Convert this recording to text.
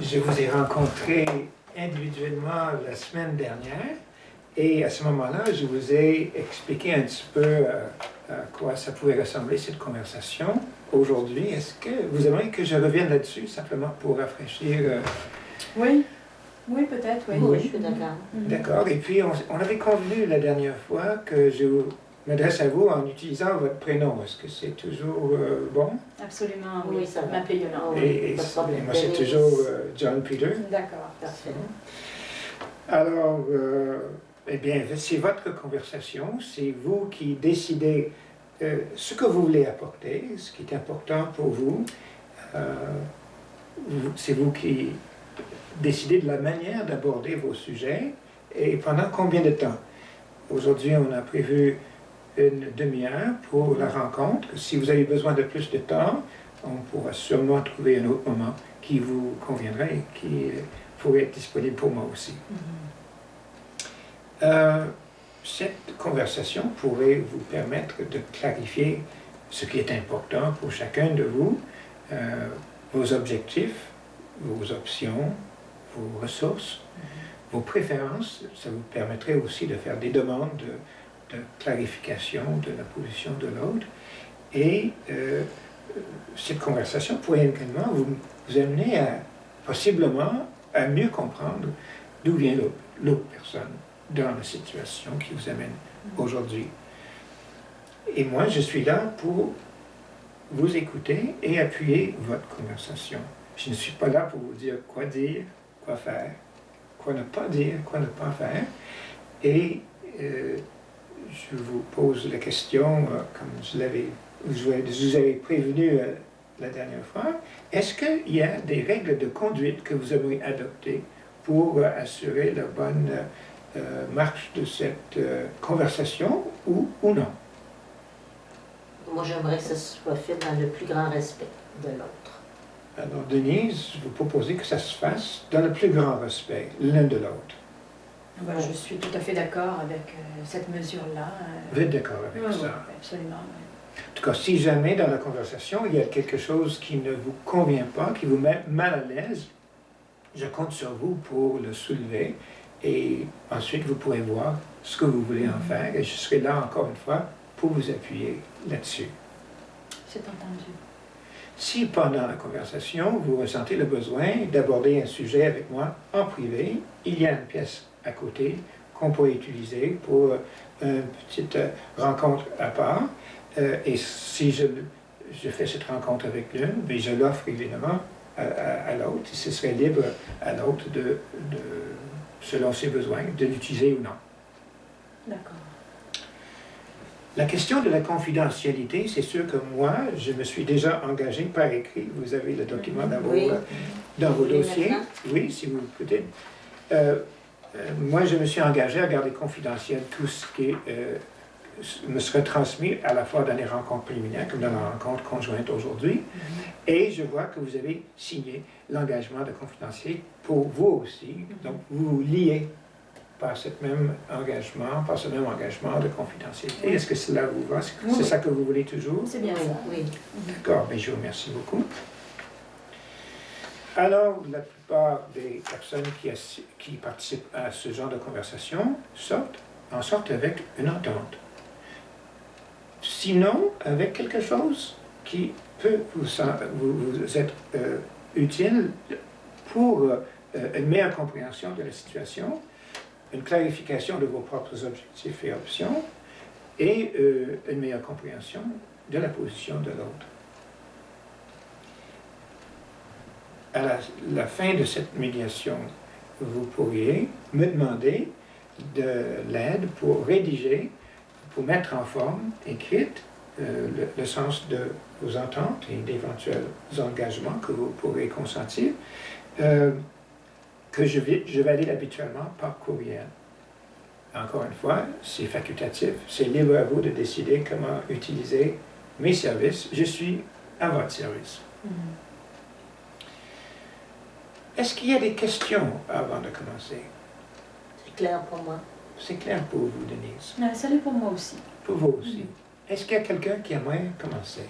Je vous ai rencontré individuellement la semaine dernière et à ce moment-là, je vous ai expliqué un petit peu à quoi ça pouvait ressembler cette conversation. Aujourd'hui, est-ce que vous aimeriez que je revienne là-dessus simplement pour rafraîchir Oui, oui peut-être, oui. Oui, je suis d'accord. D'accord. Et puis, on avait convenu la dernière fois que je m'adresse à vous en utilisant votre prénom. Est-ce que c'est toujours bon? Absolument, Oui, oui. ça va. M'appeler Yolande. Et pas de problème. moi, c'est toujours John Peter. D'accord. Parfait. Alors, eh bien, c'est votre conversation. C'est vous qui décidez ce que vous voulez apporter, ce qui est important pour vous. C'est vous qui décidez de la manière d'aborder vos sujets et pendant combien de temps. Aujourd'hui, on a prévu une demi-heure pour la rencontre. Si vous avez besoin de plus de temps, on pourra sûrement trouver un autre moment qui vous conviendrait et qui pourrait être disponible pour moi aussi. Cette conversation pourrait vous permettre de clarifier ce qui est important pour chacun de vous, vos objectifs, vos options, vos ressources, vos préférences. Ça vous permettrait aussi de faire des demandes de clarification de la position de l'autre. Et cette conversation pourrait également vous amener possiblement à mieux comprendre d'où vient l'autre personne dans la situation qui vous amène aujourd'hui. Et moi, je suis là pour vous écouter et appuyer votre conversation. Je ne suis pas là pour vous dire, quoi faire, quoi ne pas dire, quoi ne pas faire. Et je vous pose la question, comme je vous avais prévenu la dernière fois, est-ce qu'il y a des règles de conduite que vous aimeriez adopter pour assurer la bonne marche de cette conversation ou non? Moi, j'aimerais que ça soit fait dans le plus grand respect de l'autre. Alors, Denise, vous proposez que ça se fasse dans le plus grand respect, l'un de l'autre. Voilà, je suis tout à fait d'accord avec cette mesure-là. Vous êtes d'accord avec Oui, ça? absolument. Oui. En tout cas, si jamais dans la conversation, il y a quelque chose qui ne vous convient pas, qui vous met mal à l'aise, je compte sur vous pour le soulever et ensuite vous pourrez voir ce que vous voulez en faire et je serai là encore une fois pour vous appuyer là-dessus. C'est entendu. Si pendant la conversation, vous ressentez le besoin d'aborder un sujet avec moi en privé, il y a une pièce à côté qu'on pourrait utiliser pour une petite rencontre à part. Et si je fais cette rencontre avec l'une, bien, je l'offre évidemment à l'autre. Et ce serait libre à l'autre selon ses besoins, de l'utiliser ou non. D'accord. La question de la confidentialité, c'est sûr que moi, je me suis déjà engagé par écrit. Vous avez le document dans vos dossiers. Maintenant? Oui, si vous l'écoutez. Moi, je me suis engagé à garder confidentiel tout ce qui me serait transmis à la fois dans les rencontres préliminaires comme dans la rencontre conjointe aujourd'hui. Et je vois que vous avez signé l'engagement de confidentialité pour vous aussi. Donc, vous vous liez par ce même engagement de confidentialité. Oui. Est-ce que cela vous va? C'est Oui. ça que vous voulez toujours? C'est bien ça. Oui. D'accord, bien, je vous remercie beaucoup. Alors, la plupart des personnes qui participent à ce genre de conversation en sortent avec une entente. Sinon, avec quelque chose qui peut vous être utile pour une meilleure compréhension de la situation, une clarification de vos propres objectifs et options, et une meilleure compréhension de la position de l'autre. À la fin de cette médiation, vous pourriez me demander de l'aide pour rédiger, pour mettre en forme écrite le sens de vos ententes et d'éventuels engagements que vous pourrez consentir, que je valide habituellement par courriel. Encore une fois, c'est facultatif, c'est libre à vous de décider comment utiliser mes services. Je suis à votre service. Est-ce qu'il y a des questions avant de commencer? C'est clair pour moi. C'est clair pour vous, Denise? Ça l'est pour moi aussi. Pour vous aussi. Est-ce qu'il y a quelqu'un qui aimerait commencer?